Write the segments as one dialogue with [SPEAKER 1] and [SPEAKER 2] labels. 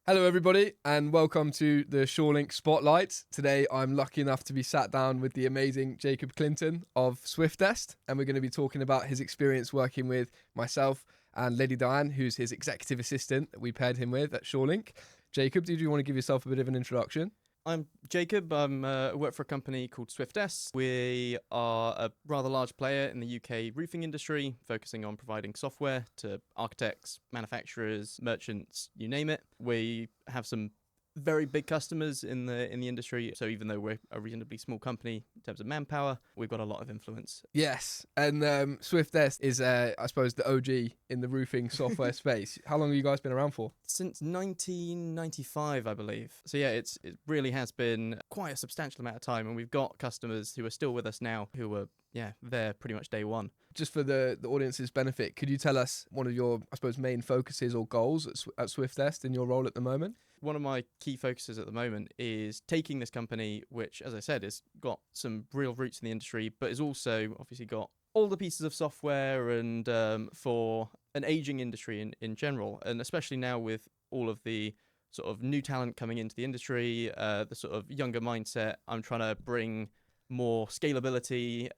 [SPEAKER 1] Hello, everybody, and welcome to the SureLink Spotlight. Today, I'm lucky enough to be sat down with the amazing Jacob Clinton of Swiftest, and we're going to be talking about his experience working with myself and Lady Diane, who's his executive assistant that we paired him with at SureLink. Jacob, did you want to give yourself a bit of an introduction?
[SPEAKER 2] I'm Jacob. I work for a company called Swiftest. We are a rather large player in the UK roofing industry, focusing on providing software to architects, manufacturers, merchants, you name it. We have some very big customers in the industry. So even though we're a reasonably small company in terms of manpower, we've got a lot of influence.
[SPEAKER 1] Yes, and Swiftest is, I suppose, the OG in the roofing software space. How long have you guys been around for?
[SPEAKER 2] Since 1995, I believe. So yeah, it really has been quite a substantial amount of time, and we've got customers who are still with us now who were there pretty much day one.
[SPEAKER 1] Just for the audience's benefit, could you tell us one of your, I suppose, main focuses or goals at Swiftest in your role at the moment?
[SPEAKER 2] One of my key focuses at the moment is taking this company, which, as I said, has got some real roots in the industry, but has also obviously got all the pieces of software and for an aging industry in general, and especially now with all of the sort of new talent coming into the industry, the sort of younger mindset, I'm trying to bring more scalability,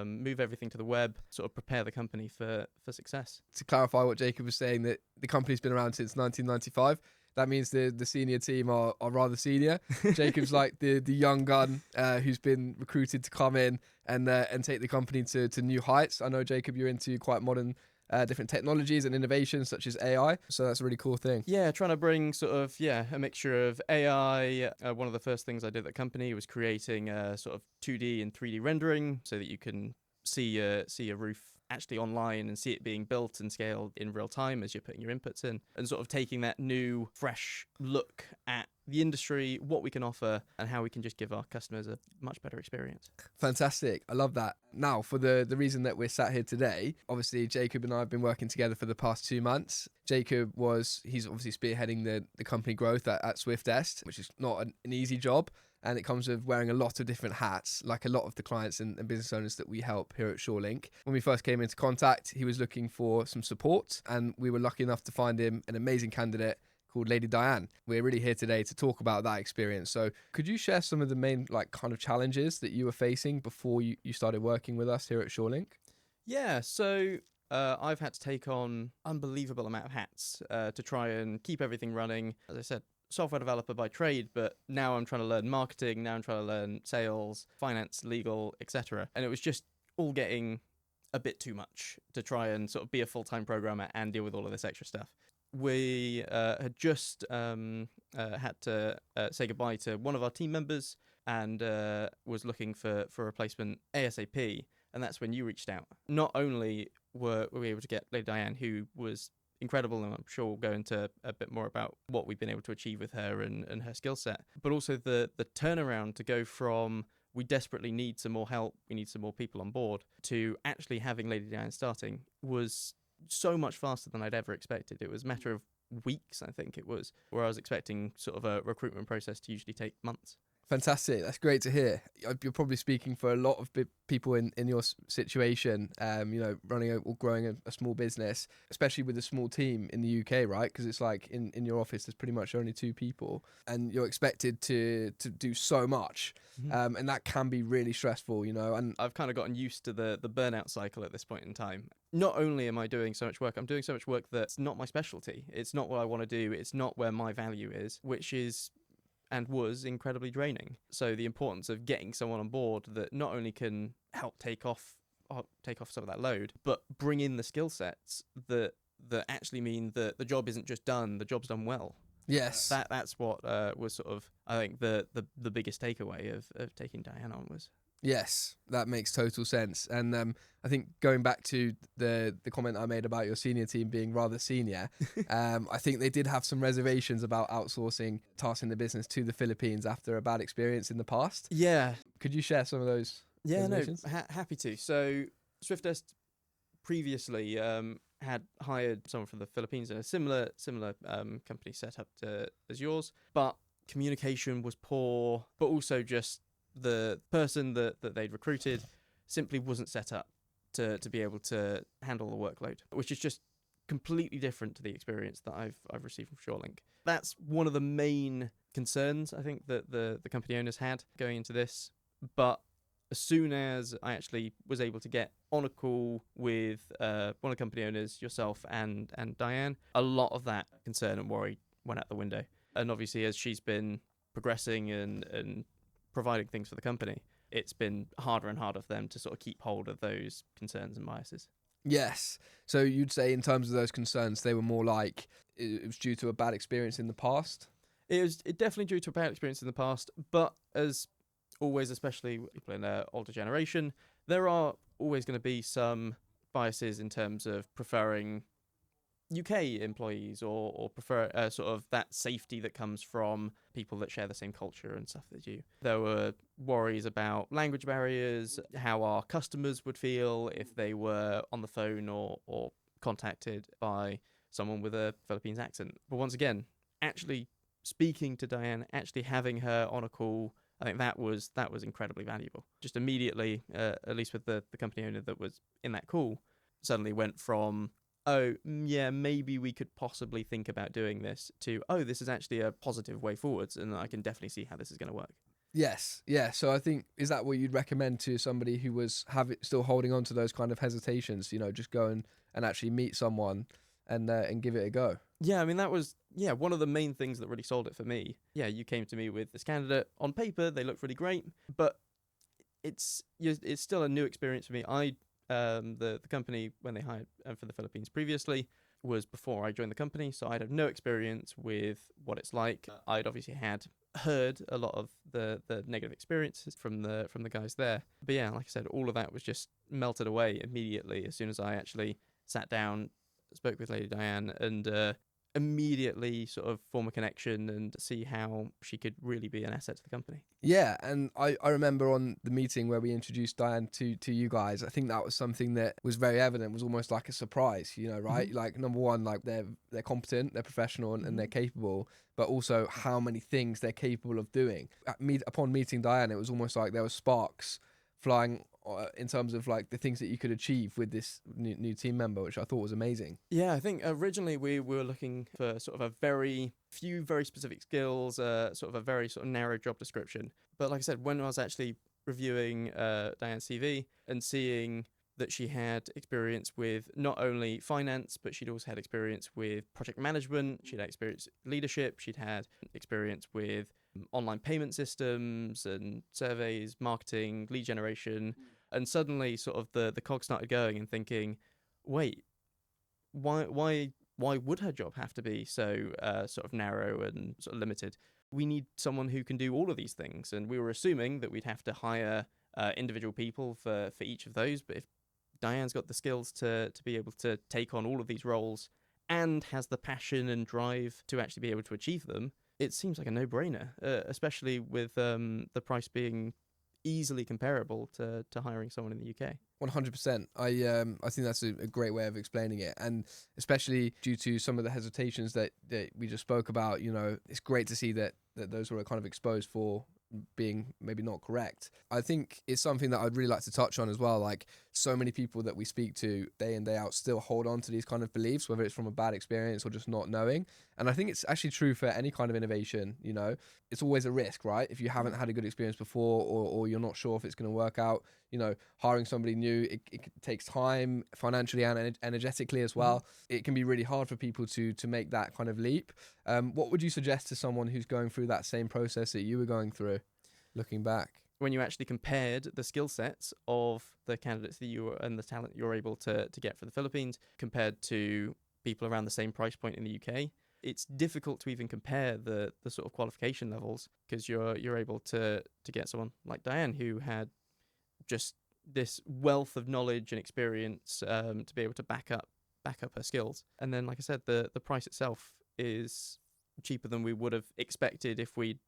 [SPEAKER 2] move everything to the web, sort of prepare the company for success.
[SPEAKER 1] To clarify what Jacob was saying, that the company's been around since 1995. That means the senior team are rather senior. Jacob's like the young gun who's been recruited to come in and take the company to new heights. I know, Jacob, you're into quite modern different technologies and innovations such as AI. So that's a really cool thing.
[SPEAKER 2] Yeah, trying to bring sort of, a mixture of AI. One of the first things I did at the company was creating sort of 2D and 3D rendering so that you can see a roof actually online and see it being built and scaled in real time as you're putting your inputs in, and sort of taking that new, fresh look at the industry, what we can offer, and how we can just give our customers a much better experience.
[SPEAKER 1] Fantastic. I love that. Now, for the reason that we're sat here today, obviously Jacob and I have been working together for the past 2 months. Jacob he's obviously spearheading the company growth at Swiftest, which is not an easy job. And it comes with wearing a lot of different hats, like a lot of the clients and business owners that we help here at SureLink. When we first came into contact, he was looking for some support, and we were lucky enough to find him an amazing candidate called Lady Diane. We're really here today to talk about that experience. So could you share some of the main kind of challenges that you were facing before you started working with us here at SureLink?
[SPEAKER 2] Yeah, so I've had to take on unbelievable amount of hats to try and keep everything running. As I said, software developer by trade, but now I'm trying to learn marketing, now I'm trying to learn sales, finance, legal, etc. And it was just all getting a bit too much to try and sort of be a full-time programmer and deal with all of this extra stuff. We had just had to say goodbye to one of our team members and was looking for a replacement ASAP, and that's when you reached out. Not only were we able to get Lady Diane, who was incredible, and I'm sure we'll go into a bit more about what we've been able to achieve with her and her skill set, but also the turnaround to go from we desperately need some more help, we need some more people on board, to actually having Lady Diane starting was so much faster than I'd ever expected. It was a matter of weeks, I think it was, where I was expecting sort of a recruitment process to usually take months.
[SPEAKER 1] Fantastic. That's great to hear. You're probably speaking for a lot of people in your situation, running or growing a small business, especially with a small team in the UK, right? Because it's like in your office, there's pretty much only 2 people and you're expected to do so much.
[SPEAKER 2] Mm-hmm.
[SPEAKER 1] And that can be really stressful, and
[SPEAKER 2] I've kind of gotten used to the burnout cycle at this point in time. Not only am I doing so much work, I'm doing so much work that's not my specialty. It's not what I want to do. It's not where my value is, which is and was incredibly draining. So the importance of getting someone on board that not only can help take off some of that load, but bring in the skill sets that actually mean that the job isn't just done, the job's done well.
[SPEAKER 1] Yes.
[SPEAKER 2] That's what was sort of, I think, the biggest takeaway of taking Diane on was.
[SPEAKER 1] Yes, that makes total sense. And I think going back to the comment I made about your senior team being rather senior, I think they did have some reservations about outsourcing tasks in the business to the Philippines after a bad experience in the past.
[SPEAKER 2] Yeah.
[SPEAKER 1] Could you share some of those reservations?
[SPEAKER 2] No, happy to. So Swiftest previously had hired someone from the Philippines in a similar company set up as yours, but communication was poor, but also just the person that they'd recruited simply wasn't set up to be able to handle the workload, which is just completely different to the experience that I've received from SureLink. That's one of the main concerns I think that the company owners had going into this. But as soon as I actually was able to get on a call with one of the company owners, yourself and Diane, a lot of that concern and worry went out the window. And obviously, as she's been progressing and providing things for the company, it's been harder and harder for them to sort of keep hold of those concerns and biases.
[SPEAKER 1] Yes. So you'd say in terms of those concerns, they were more like it was due to a bad experience in the past?
[SPEAKER 2] It definitely due to a bad experience in the past, but as always, especially people in the older generation, there are always going to be some biases in terms of preferring UK employees or prefer sort of that safety that comes from people that share the same culture and stuff that you. There were worries about language barriers, how our customers would feel if they were on the phone or contacted by someone with a Philippines accent. But once again, actually speaking to Diane, actually having her on a call, I think that was incredibly valuable. Just immediately, at least with the company owner that was in that call, suddenly went from, oh, yeah, maybe we could possibly think about doing this, to, oh, this is actually a positive way forwards, and I can definitely see how this is going to work.
[SPEAKER 1] Yes, yeah. So I think, is that what you'd recommend to somebody who was still holding on to those kind of hesitations, just go and actually meet someone and give it a go?
[SPEAKER 2] Yeah, I mean, that was, one of the main things that really sold it for me. Yeah, you came to me with this candidate. On paper, they looked really great, but it's still a new experience for me. The company, when they hired for the Philippines previously, was before I joined the company, so I'd have no experience with what it's like. I'd obviously had heard a lot of the negative experiences from the guys there. But yeah, like I said, all of that was just melted away immediately as soon as I actually sat down, spoke with Lady Diane, and immediately sort of form a connection and see how she could really be an asset to the company.
[SPEAKER 1] Yeah, and I remember on the meeting where we introduced Diane to you guys, I think that was something that was very evident, was almost like a surprise, right?
[SPEAKER 2] Mm-hmm.
[SPEAKER 1] Like, number one, like they're competent, they're professional, and they're capable, but also how many things they're capable of doing. Upon meeting Diane, it was almost like there were sparks flying in terms of like the things that you could achieve with this new team member, which I thought was amazing.
[SPEAKER 2] Yeah, I think originally we were looking for sort of a very specific skills, sort of a very sort of narrow job description. But like I said, when I was actually reviewing Diane's CV and seeing that she had experience with not only finance, but she'd also had experience with project management, she'd had experience leadership, she'd had experience with online payment systems and surveys, marketing, lead generation, and suddenly sort of the cog started going and thinking, wait, why would her job have to be so sort of narrow and sort of limited? We need someone who can do all of these things, and we were assuming that we'd have to hire individual people for each of those. But if Diane's got the skills to be able to take on all of these roles and has the passion and drive to actually be able to achieve them, it seems like a no-brainer, especially with the price being easily comparable to hiring someone in the UK.
[SPEAKER 1] 100%. I think that's a great way of explaining it, and especially due to some of the hesitations that we just spoke about. It's great to see that those were kind of exposed for being maybe not correct. I think it's something that I'd really like to touch on as well. Like, so many people that we speak to day in, day out still hold on to these kind of beliefs, whether it's from a bad experience or just not knowing. And I think it's actually true for any kind of innovation. It's always a risk, right? If you haven't had a good experience before, or you're not sure if it's going to work out, hiring somebody new, it takes time financially and energetically as well. It can be really hard for people to make that kind of leap. What would you suggest to someone who's going through that same process that you were going through, looking back?
[SPEAKER 2] When you actually compared the skill sets of the candidates that you were and the talent you're able to get for the Philippines compared to people around the same price point in the UK, it's difficult to even compare the sort of qualification levels, because you're able to get someone like Diane who had just this wealth of knowledge and experience to be able to back up her skills. And then, like I said, the price itself is cheaper than we would have expected if we'd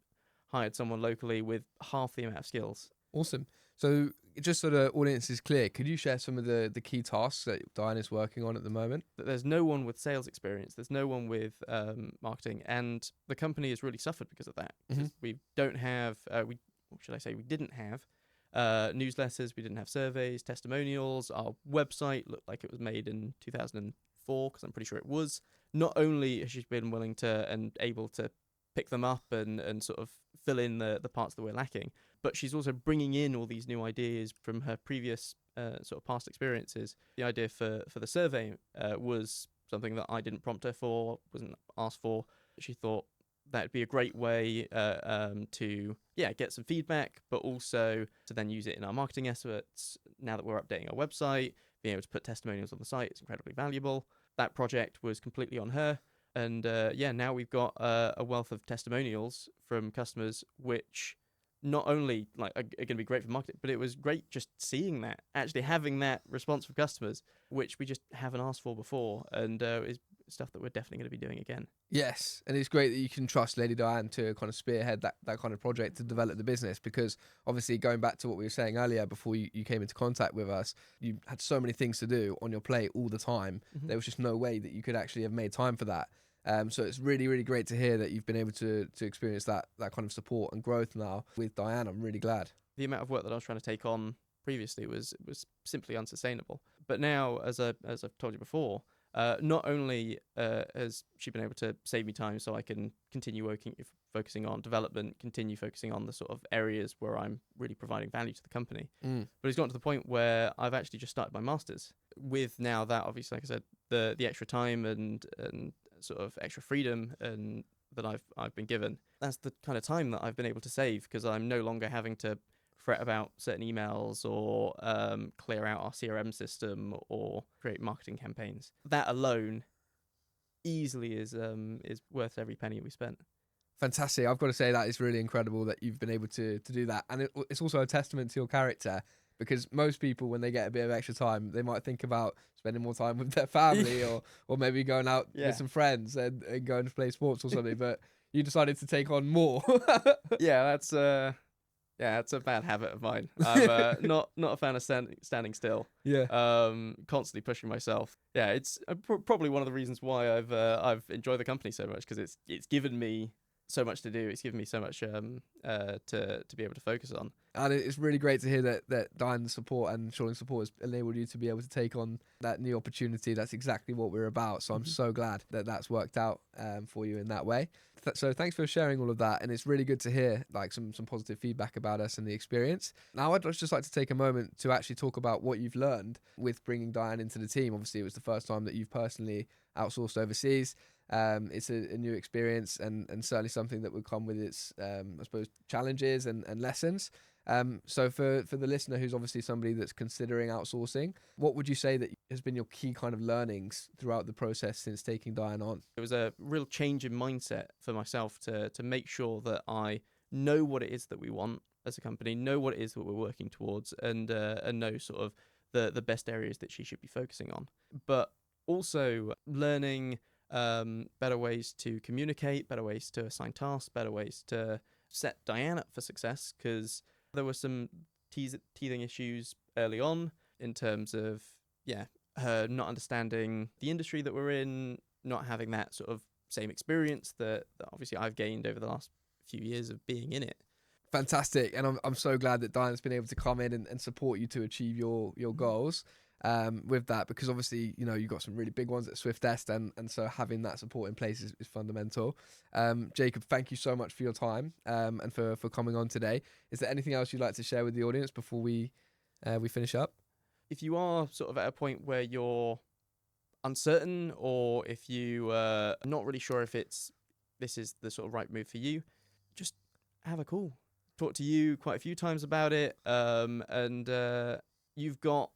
[SPEAKER 2] hired someone locally with half the amount of skills.
[SPEAKER 1] Awesome. So just so the audience is clear, could you share some of the key tasks that Diane is working on at the moment?
[SPEAKER 2] There's no one with sales experience. There's no one with marketing. And the company has really suffered because of that. We don't have, we didn't have newsletters. We didn't have surveys, testimonials. Our website looked like it was made in 2005. for, because I'm pretty sure it was. Not only has she been willing to and able to pick them up and sort of fill in the parts that we're lacking, but she's also bringing in all these new ideas from her previous sort of past experiences. The idea for the survey was something that I didn't prompt her for, wasn't asked for. She thought that'd be a great way to get some feedback, but also to then use it in our marketing efforts. Now that we're updating our website, being able to put testimonials on the site is incredibly valuable. That project was completely on her. And now we've got a wealth of testimonials from customers, which not only are going to be great for marketing, but it was great just seeing that, actually having that response from customers, which we just haven't asked for before, and is stuff that we're definitely going to be doing again.
[SPEAKER 1] Yes, and it's great that you can trust Lady Diane to kind of spearhead that kind of project to develop the business, because obviously going back to what we were saying earlier before you came into contact with us, you had so many things to do on your plate all the time.
[SPEAKER 2] Mm-hmm.
[SPEAKER 1] There was just no way that you could actually have made time for that. So it's really, really great to hear that you've been able to experience that kind of support and growth now with Diane. I'm really glad.
[SPEAKER 2] The amount of work that I was trying to take on previously was simply unsustainable. But now, as I've told you before, not only has she been able to save me time so I can continue focusing on development, continue focusing on the sort of areas where I'm really providing value to the company, but it's gotten to the point where I've actually just started my master's. With now that, obviously, like I said, the extra time and sort of extra freedom and that I've been given, that's the kind of time that I've been able to save, because I'm no longer having to fret about certain emails or clear out our CRM system or create marketing campaigns. That alone easily is worth every penny we spent.
[SPEAKER 1] Fantastic. I've got to say that is really incredible that you've been able to do that. And it's also a testament to your character, because most people, when they get a bit of extra time, they might think about spending more time with their family or maybe going out with some friends and going to play sports or something. But you decided to take on more.
[SPEAKER 2] That's a bad habit of mine. I'm not a fan of standing still.
[SPEAKER 1] Yeah.
[SPEAKER 2] Constantly pushing myself. Yeah, it's probably one of the reasons why I've enjoyed the company so much, because it's given me so much to do. It's given me so much to be able to focus on.
[SPEAKER 1] And it's really great to hear that Diane's support and Shawling's support has enabled you to be able to take on that new opportunity. That's exactly what we're about. So I'm so glad that that's worked out for you in that way. So thanks for sharing all of that. And it's really good to hear like some positive feedback about us and the experience. Now I'd just like to take a moment to actually talk about what you've learned with bringing Diane into the team. Obviously, it was the first time that you've personally outsourced overseas. It's a new experience and certainly something that would come with its, I suppose, challenges and lessons. So for the listener who's obviously somebody that's considering outsourcing, what would you say that has been your key kind of learnings throughout the process since taking Diane on?
[SPEAKER 2] It was a real change in mindset for myself to make sure that I know what it is that we want as a company, know what it is that we're working towards, and know sort of the best areas that she should be focusing on. But also learning better ways to communicate, better ways to assign tasks, better ways to set Diane up for success, because there were some teething issues early on in terms of her not understanding the industry that we're in, not having that sort of same experience that obviously I've gained over the last few years of being in it.
[SPEAKER 1] Fantastic. And I'm so glad that Diane's been able to come in and support you to achieve your goals with that, because obviously, you've got some really big ones at Swiftest, and so having that support in place is fundamental. Jacob, thank you so much for your time and for coming on today. Is there anything else you'd like to share with the audience before we finish up?
[SPEAKER 2] If you are sort of at a point where you're uncertain, or if you are not really sure if this is the sort of right move for you, just have a call. Talk to you quite a few times about it, and you've got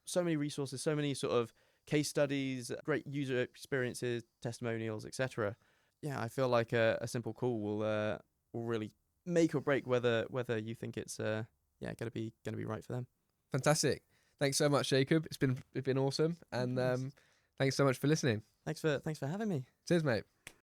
[SPEAKER 2] so many resources, so many sort of case studies, great user experiences, testimonials, etc. Yeah, I feel like a simple call will really make or break whether you think it's gonna be right for them.
[SPEAKER 1] Fantastic. Thanks so much, Jacob. It's been awesome, and thanks so much for listening.
[SPEAKER 2] Thanks for having me.
[SPEAKER 1] Cheers, mate.